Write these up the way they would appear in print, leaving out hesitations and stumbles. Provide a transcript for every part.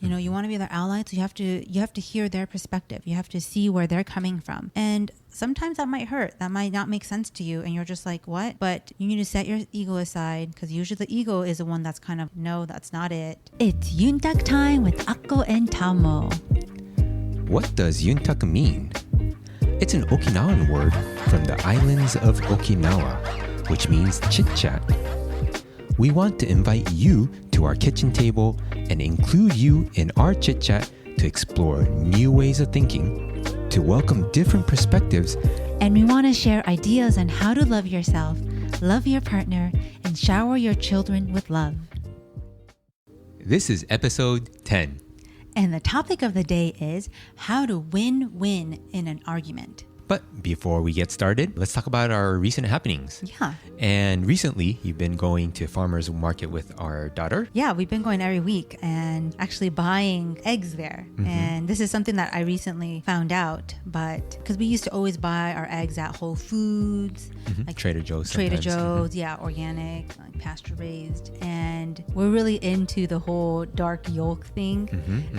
You know, you want to be their ally, so you have to hear their perspective. You have to see where they're coming from. And sometimes that might hurt. That might not make sense to you. And you're just like, what? But you need to set your ego aside, because usually the ego is the one that's kind of, no, that's not it. It's Yuntaku Time with Akko and Tamo. What does Yuntaku mean? It's an Okinawan word from the islands of Okinawa, which means chit-chat. We want to invite you to our kitchen table and include you in our chit-chat to explore new ways of thinking, to welcome different perspectives, and we want to share ideas on how to love yourself, love your partner, and shower your children with love. This is episode 10. And the topic of the day is how to win-win in an argument. But before we get started, let's talk about our recent happenings. Yeah. And recently, you've been going to farmer's market with our daughter. Yeah, we've been going every week and actually buying eggs there. Mm-hmm. And this is something that I recently found out, but because we used to always buy our eggs at Whole Foods, like Trader Joe's. Trader Joe's, yeah, organic, like pasture raised. And we're really into the whole dark yolk thing.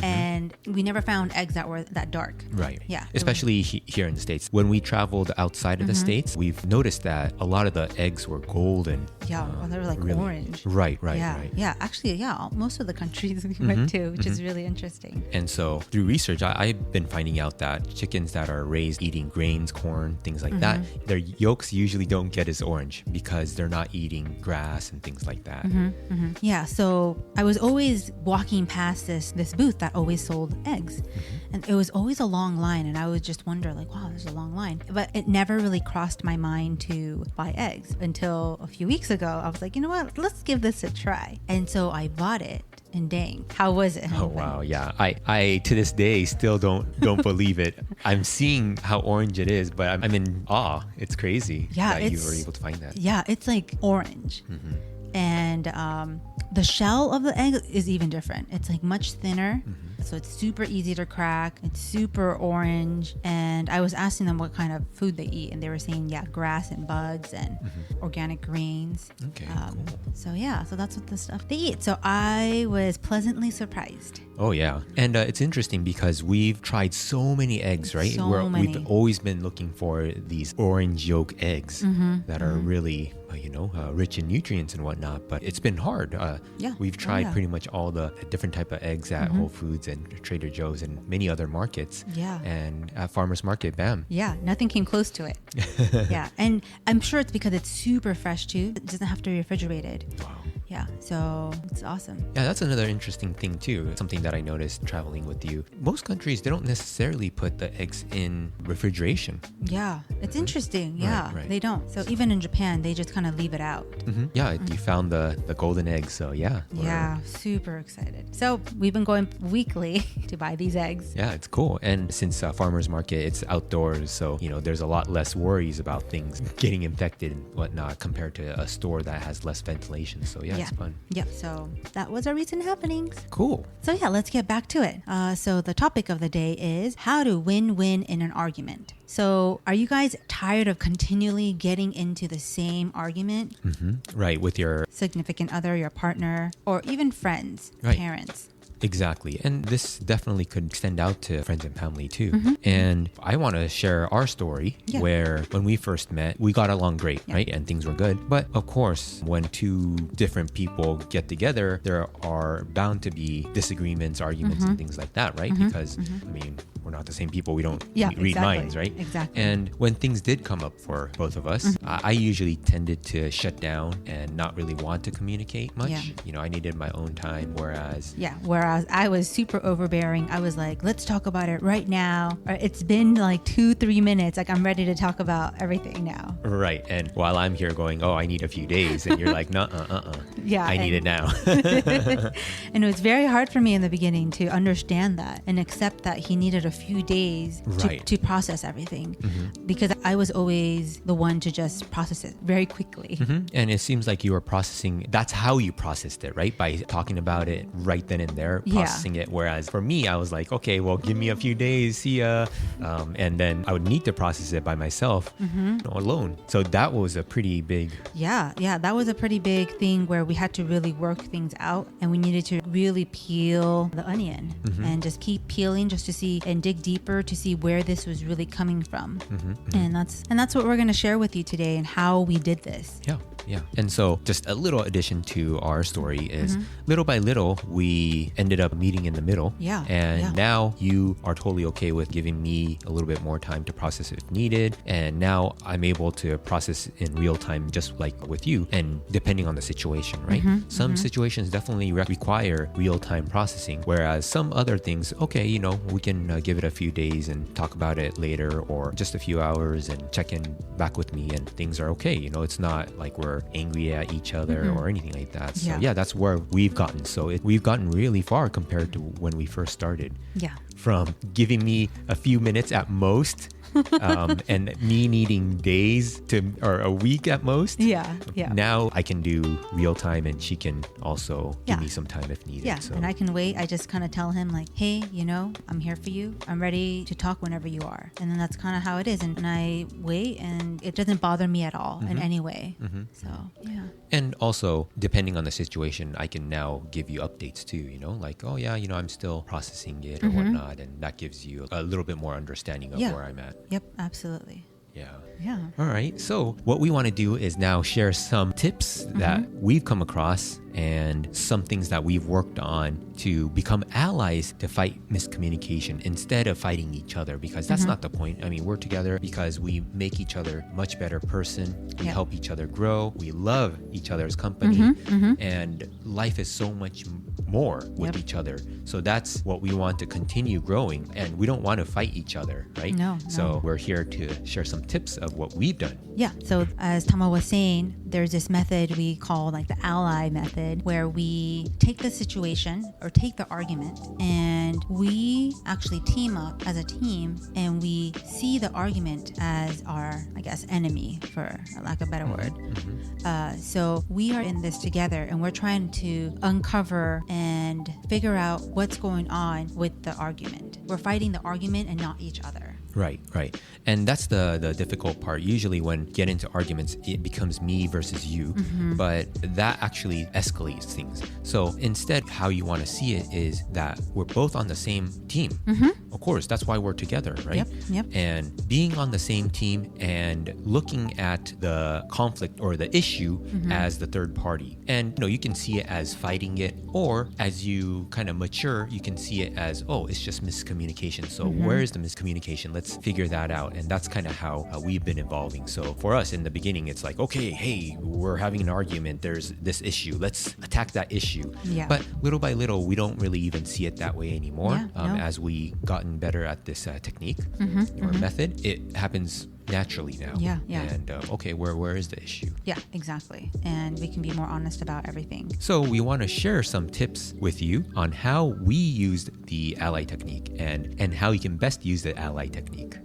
And we never found eggs that were that dark. Right. Yeah. Especially here in the States. When we traveled outside of the States, we've noticed that a lot of the eggs were golden. Yeah, they were like really orange. Right. Yeah, actually, yeah, most of the countries we went to, which is really interesting. And so through research, I've been finding out that chickens that are raised eating grains, corn, things like that, their yolks usually don't get as orange because they're not eating grass and things like that. Yeah, so I was always walking past this booth that always sold eggs. And it was always a long line, and I would just wonder, like, wow, there's a long line. But it never really crossed my mind to buy eggs until a few weeks ago. I was like, you know what, let's give this a try. And so I bought it, and dang, how was it? Oh, wow, yeah. I to this day still don't believe it. I'm seeing how orange it is, but I'm in awe. It's crazy that you were able to find that. Yeah, it's like orange. And the shell of the egg is even different. It's like much thinner. So it's super easy to crack. It's super orange. And I was asking them what kind of food they eat. And they were saying, yeah, grass and bugs and organic grains. Okay, cool. So yeah, so that's what the stuff they eat. So I was pleasantly surprised. Oh, yeah. And it's interesting because we've tried so many eggs, right? We've always been looking for these orange yolk eggs that are really, rich in nutrients and whatnot. But it's been hard. We've tried pretty much all the different type of eggs at Whole Foods and Trader Joe's and many other markets. Yeah. And at farmer's market, bam. Yeah, nothing came close to it. Yeah. And I'm sure it's because it's super fresh too. It doesn't have to be refrigerated. Wow. Yeah, so it's awesome. Yeah, that's another interesting thing too. Something that I noticed traveling with you. Most countries, they don't necessarily put the eggs in refrigeration. Yeah, it's interesting. Yeah, right. They don't. So even in Japan, they just kind of leave it out. Yeah, you found the golden egg, so yeah. Yeah, super excited. So we've been going weekly to buy these eggs. Yeah, it's cool. And since farmer's market, it's outdoors, so there's a lot less worries about things getting infected and whatnot compared to a store that has less ventilation. So yeah. It's fun. Yep. So that was our recent happenings. Cool. So yeah, let's get back to it. So the topic of the day is how to win-win in an argument. So are you guys tired of continually getting into the same argument? Right. With your significant other, your partner, or even friends, parents. Exactly. And this definitely could extend out to friends and family too. And I want to share our story where when we first met, we got along great, right? And things were good. But of course, when two different people get together, there are bound to be disagreements, arguments, and things like that, right? Because, we're not the same people. We don't read minds, right? Exactly. And when things did come up for both of us, I usually tended to shut down and not really want to communicate much. I needed my own time, whereas I was super overbearing. I was like, let's talk about it right now. Or it's been like 2-3 minutes. Like I'm ready to talk about everything now. Right. And while I'm here going, I need a few days. And you're like, yeah, I need it now. And it was very hard for me in the beginning to understand that and accept that he needed a few days to process everything. Because I was always the one to just process it very quickly. And it seems like you were processing, that's how you processed it, right? By talking about it right then and there start processing it. Whereas for me, I was like, okay, well, give me a few days, see ya. And then I would need to process it by myself, alone. So that was a pretty big... Yeah, that was a pretty big thing where we had to really work things out, and we needed to really peel the onion and just keep peeling just to see and dig deeper to see where this was really coming from. And that's what we're going to share with you today and how we did this. Yeah. And so just a little addition to our story is little by little, we ended up meeting in the middle. And now you are totally okay with giving me a little bit more time to process if needed. And now I'm able to process in real time, just like with you, and depending on the situation, right? Some situations definitely require real time processing, whereas some other things, okay, we can give it a few days and talk about it later, or just a few hours and check in back with me and things are okay. It's not like we're angry at each other or anything like that. So that's where we've gotten. So we've gotten really far compared to when we first started. From giving me a few minutes at most and me needing days or a week at most. Now I can do real time, and she can also give me some time if needed. So. And I can wait. I just kind of tell him like, hey, I'm here for you. I'm ready to talk whenever you are. And then that's kind of how it is. And I wait, and it doesn't bother me at all in any way. So, yeah. And also, depending on the situation, I can now give you updates too, like, oh yeah, I'm still processing it or whatnot. And that gives you a little bit more understanding of where I'm at. Yep, absolutely. Yeah. All right. So what we want to do is now share some tips that we've come across and some things that we've worked on to become allies to fight miscommunication instead of fighting each other, because that's not the point. I mean, we're together because we make each other much better person. We help each other grow. We love each other's company, and life is so much more with each other. So that's what we want to continue growing, and we don't want to fight each other, right? No. So we're here to share some tips of what we've done. Yeah. So as Tama was saying, there's this method we call like the ally method, where we take the situation or take the argument and we actually team up as a team, and we see the argument as our, I guess, enemy, for lack of a better word. So we are in this together, and we're trying to uncover and figure out what's going on with the argument. We're fighting the argument and not each other. Right. And that's the difficult part. Usually when get into arguments, it becomes me versus you, but that actually escalates things. So instead, how you want to see it is that we're both on the same team. Of course, that's why we're together, right? Yep. And being on the same team and looking at the conflict or the issue as the third party. And you can see it as fighting it, or as you kind of mature, you can see it as, oh, it's just miscommunication. So where is the miscommunication? Let's figure that out. And that's kind of how we've been evolving. So for us in the beginning, it's like, okay, hey, we're having an argument. There's this issue. Let's attack that issue. But little by little, we don't really even see it that way anymore. As we gotten better at this technique or method, it happens naturally now. And okay, where is the issue? Yeah, exactly. And we can be more honest about everything. So we want to share some tips with you on how we used the ally technique and how you can best use the ally technique.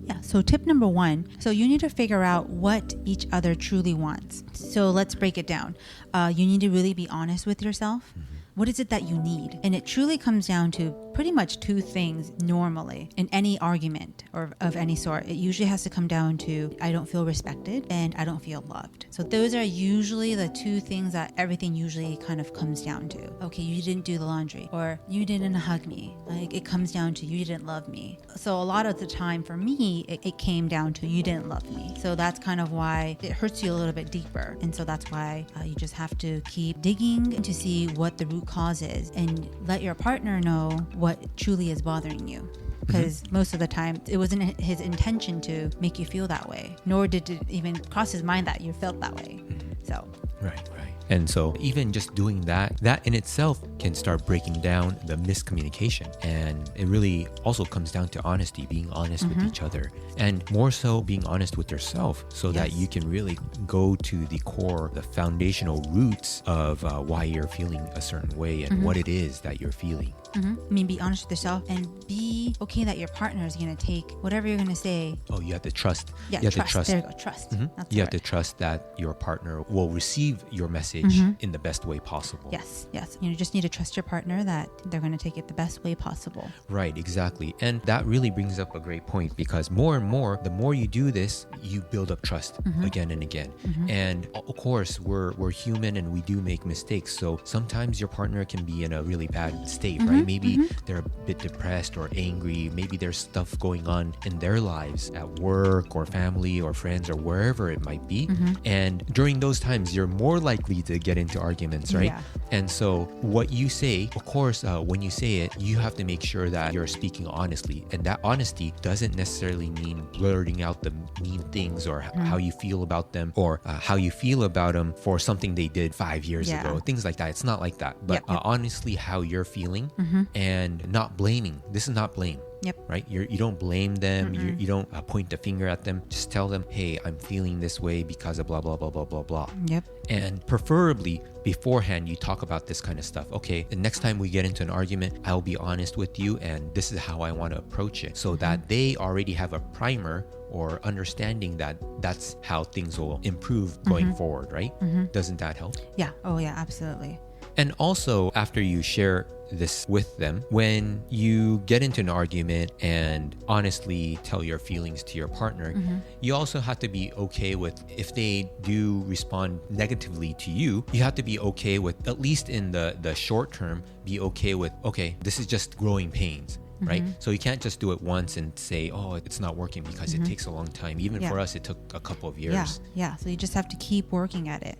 Yeah, so tip number 1. So you need to figure out what each other truly wants. So let's break it down. You need to really be honest with yourself. What is it that you need? And it truly comes down to pretty much 2 things normally in any argument or of any sort. It usually has to come down to, I don't feel respected and I don't feel loved. So those are usually the 2 things that everything usually kind of comes down to. Okay, you didn't do the laundry, or you didn't hug me. Like, it comes down to you didn't love me. So a lot of the time for me, it came down to you didn't love me. So that's kind of why it hurts you a little bit deeper. And so that's why you just have to keep digging to see what the root cause is, and let your partner know what truly is bothering you. Because most of the time it wasn't his intention to make you feel that way, nor did it even cross his mind that you felt that way. So right. And so even just doing that in itself can start breaking down the miscommunication. And it really also comes down to honesty, being honest with each other, and more so being honest with yourself, so that you can really go to the core, the foundational roots of why you're feeling a certain way and what it is that you're feeling. I mean, be honest with yourself and be okay that your partner is going to take whatever you're going to say. Oh, you have to trust. Yeah, you have trust. to trust. There you go, trust. That's You the have to word. trust that your partner will receive your message in the best way possible. Yes. You just need to trust your partner that they're going to take it the best way possible. Right, exactly. And that really brings up a great point, because more and more, the more you do this, you build up trust again and again. And of course, we're human and we do make mistakes. So sometimes your partner can be in a really bad state, right? Maybe they're a bit depressed or angry. Maybe there's stuff going on in their lives at work or family or friends or wherever it might be. And during those times, you're more likely to get into arguments, right? Yeah. And so what you say, of course, when you say it, you have to make sure that you're speaking honestly. And that honesty doesn't necessarily mean blurting out the mean things or how you feel about them, or how you feel about them for something they did 5 years ago, things like that. It's not like that. But honestly, how you're feeling and not blaming. This is not blame. Yep. Right? You don't blame them. You don't point the finger at them. Just tell them, hey, I'm feeling this way because of blah, blah, blah, blah, blah, blah. Yep. And preferably beforehand, you talk about this kind of stuff. Okay, the next time we get into an argument, I'll be honest with you, and this is how I want to approach it, so that they already have a primer or understanding that that's how things will improve going forward, right? Doesn't that help? Yeah. Oh, yeah, absolutely. And also, after you share this with them, when you get into an argument and honestly tell your feelings to your partner, you also have to be okay with, if they do respond negatively to you, you have to be okay with, at least in the short term, be okay with, okay, this is just growing pains. Right? So you can't just do it once and say, oh, it's not working, because it takes a long time. Even for us, it took a couple of years. Yeah. So you just have to keep working at it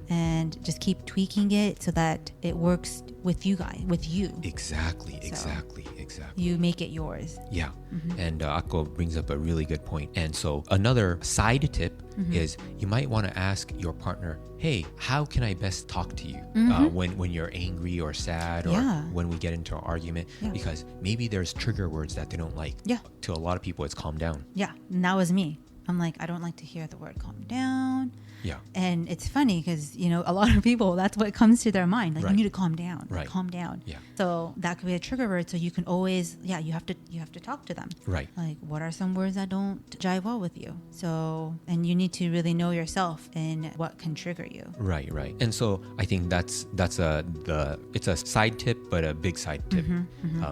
and just keep tweaking it so that it works with you guys, with you. Exactly. You make it yours. Yeah. And Akko brings up a really good point. And so another side tip is, you might want to ask your partner, hey, how can I best talk to you when you're angry or sad, or when we get into an argument? Because maybe there's trigger words that they don't like. To a lot of people, it's calm down. Yeah. And that was me. I'm like, I don't like to hear the word calm down. Yeah. And it's funny because, a lot of people, that's what comes to their mind. Like, Right. you need to calm down. Right. Calm down. Yeah. So that could be a trigger word. So you can always, you have to talk to them. Right. Like, what are some words that don't jive well with you? So, and you need to really know yourself and what can trigger you. Right. And so I think it's a side tip, but a big side tip.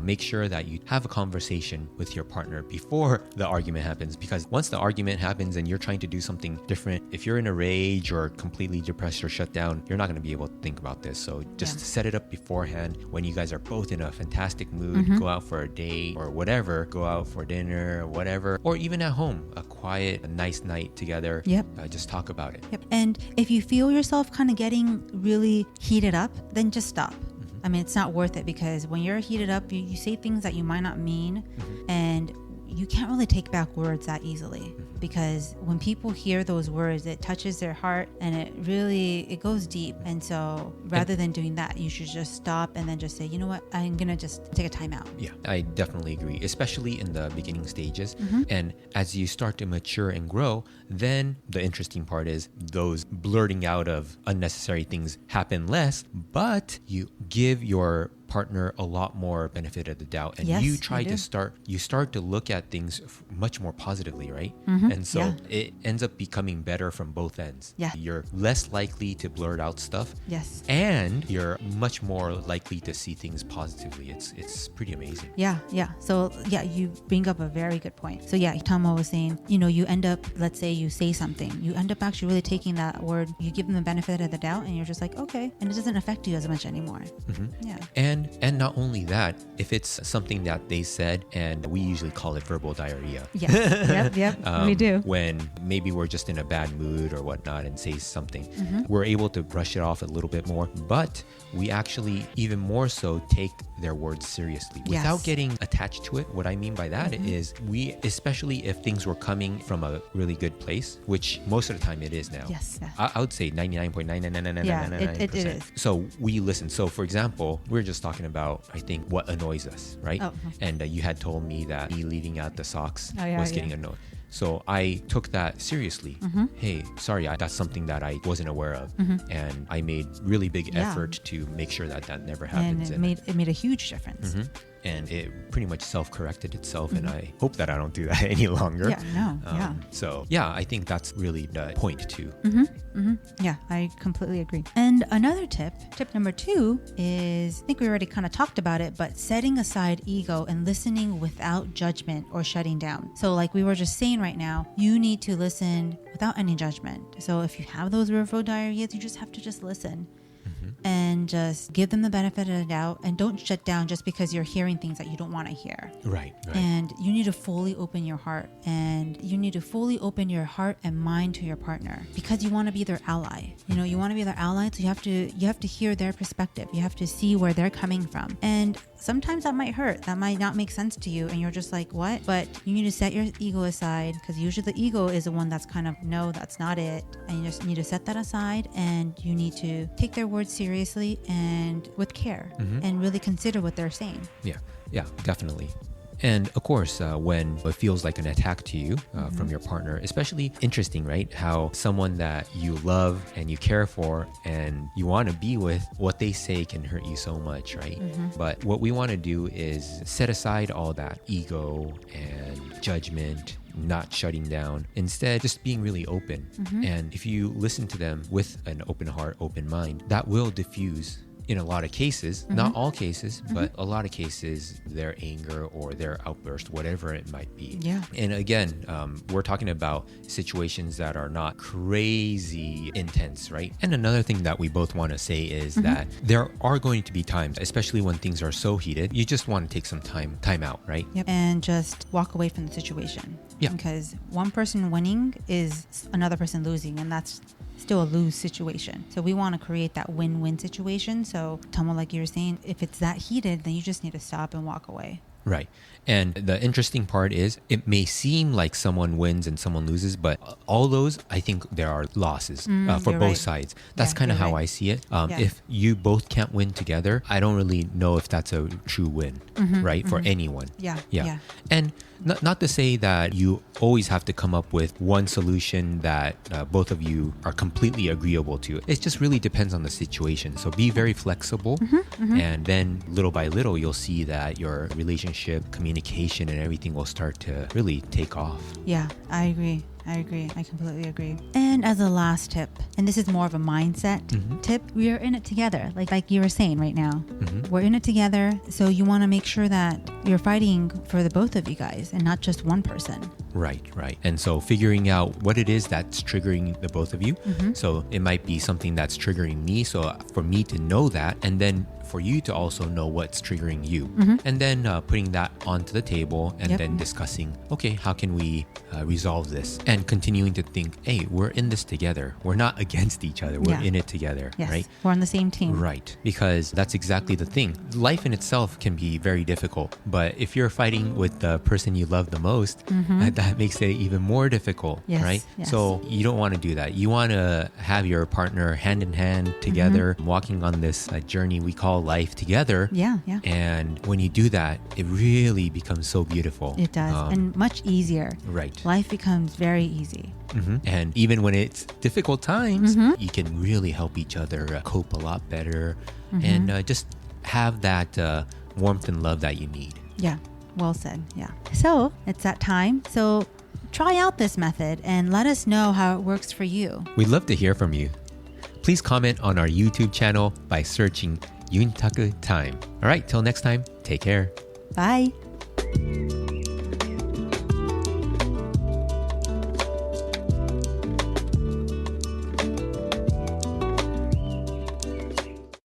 Make sure that you have a conversation with your partner before the argument happens, because once the argument happens and you're trying to do something different, if you're in a rage or completely depressed or shut down, you're not going to be able to think about this. So just set it up beforehand when you guys are both in a fantastic mood. Go out for a date or whatever, go out for dinner or whatever, or even at home, a nice night together. Just talk about it. And if you feel yourself kind of getting really heated up, then just stop. I mean, it's not worth it, because when you're heated up, you say things that you might not mean, and you can't really take back words that easily, because when people hear those words, it touches their heart and it goes deep. And so rather than doing that, you should just stop and then just say, you know what, I'm going to just take a time out. Yeah, I definitely agree, especially in the beginning stages. And as you start to mature and grow, then the interesting part is those blurting out of unnecessary things happen less, but you give your partner a lot more benefit of the doubt, and you start to look at things much more positively, right? And so it ends up becoming better from both ends. You're less likely to blurt out stuff, and you're much more likely to see things positively. It's pretty amazing. So you bring up a very good point. So Tama was saying, you end up, let's say you say something, you end up actually really taking that word, you give them the benefit of the doubt, and you're just like, okay, and it doesn't affect you as much anymore. And not only that, if it's something that they said, and we usually call it verbal diarrhea. We do. When maybe we're just in a bad mood or whatnot and say something, we're able to brush it off a little bit more, but we actually even more so take their words seriously without getting attached to it. What I mean by that is, we, especially if things were coming from a really good place, which most of the time it is now. I would say 99.99999%. It is. So we listen. So for example, we're just talking about, I think, what annoys us, right? And you had told me that me leaving out the socks was getting annoying. So I took that seriously. Hey, sorry, that's something that I wasn't aware of. And I made really big effort to make sure that that never happens. And it made a huge difference. And it pretty much self-corrected itself. And I hope that I don't do that any longer. So yeah, I think that's really the point too. Yeah, I completely agree. And another tip number 2 is, I think we already kind of talked about it, but setting aside ego and listening without judgment or shutting down. So like we were just saying right now, you need to listen without any judgment. So if you have those river diarrheas, you just have to just listen. And just give them the benefit of the doubt, and don't shut down just because you're hearing things that you don't want to hear. Right. And you need to fully open your heart, and you need to fully open your heart and mind to your partner, because you want to be their ally. You want to be their ally, so you have to hear their perspective. You have to see where they're coming from. And sometimes that might hurt. That might not make sense to you, and you're just like, what? But you need to set your ego aside, because usually the ego is the one that's kind of, no, that's not it. And you just need to set that aside, and you need to take their words seriously and with care, and really consider what they're saying. Yeah, definitely. And of course, when it feels like an attack to you from your partner, especially interesting, right? How someone that you love and you care for and you want to be with, what they say can hurt you so much, right? But what we want to do is set aside all that ego and judgment, not shutting down. Instead, just being really open. And if you listen to them with an open heart, open mind, that will diffuse in a lot of cases, not all cases, but a lot of cases, their anger or their outburst, whatever it might be. Yeah. And again, we're talking about situations that are not crazy intense, right? And another thing that we both want to say is that there are going to be times, especially when things are so heated, you just want to take some time out, right? Yep. And just walk away from the situation. Yeah. Because one person winning is another person losing, and that's still a lose situation. So we want to create that win-win situation. So Tomo, like you were saying, if it's that heated, then you just need to stop and walk away. Right. And the interesting part is it may seem like someone wins and someone loses, but all those, I think there are losses for both sides. That's kind of how I see it. If you both can't win together, I don't really know if that's a true win, right? For anyone. Yeah. And not to say that you always have to come up with one solution that both of you are completely agreeable to. It just really depends on the situation. So be very flexible, and then little by little, you'll see that your relationship, communication, and everything will start to really take off. Yeah, I agree. I completely agree. And as a last tip, and this is more of a mindset tip, we are in it together. Like you were saying right now, we're in it together. So you want to make sure that you're fighting for the both of you guys and not just one person. Right. And so figuring out what it is that's triggering the both of you. So it might be something that's triggering me. So for me to know that, and then for you to also know what's triggering you, and then putting that onto the table, and then discussing, okay, how can we resolve this, and continuing to think, hey, we're in this together. We're not against each other. We're in it together, right? We're on the same team. Right, because that's exactly the thing. Life in itself can be very difficult, but if you're fighting with the person you love the most, that makes it even more difficult, right? So you don't want to do that. You want to have your partner hand in hand together, walking on this journey we call life together. Yeah. And when you do that, it really becomes so beautiful. It does, and much easier. Right. Life becomes very easy. And even when it's difficult times, you can really help each other cope a lot better, and just have that warmth and love that you need. Yeah, well said. Yeah. So it's that time. So try out this method and let us know how it works for you. We'd love to hear from you. Please comment on our YouTube channel by searching Yuntaku Time. All right, till next time, take care. Bye.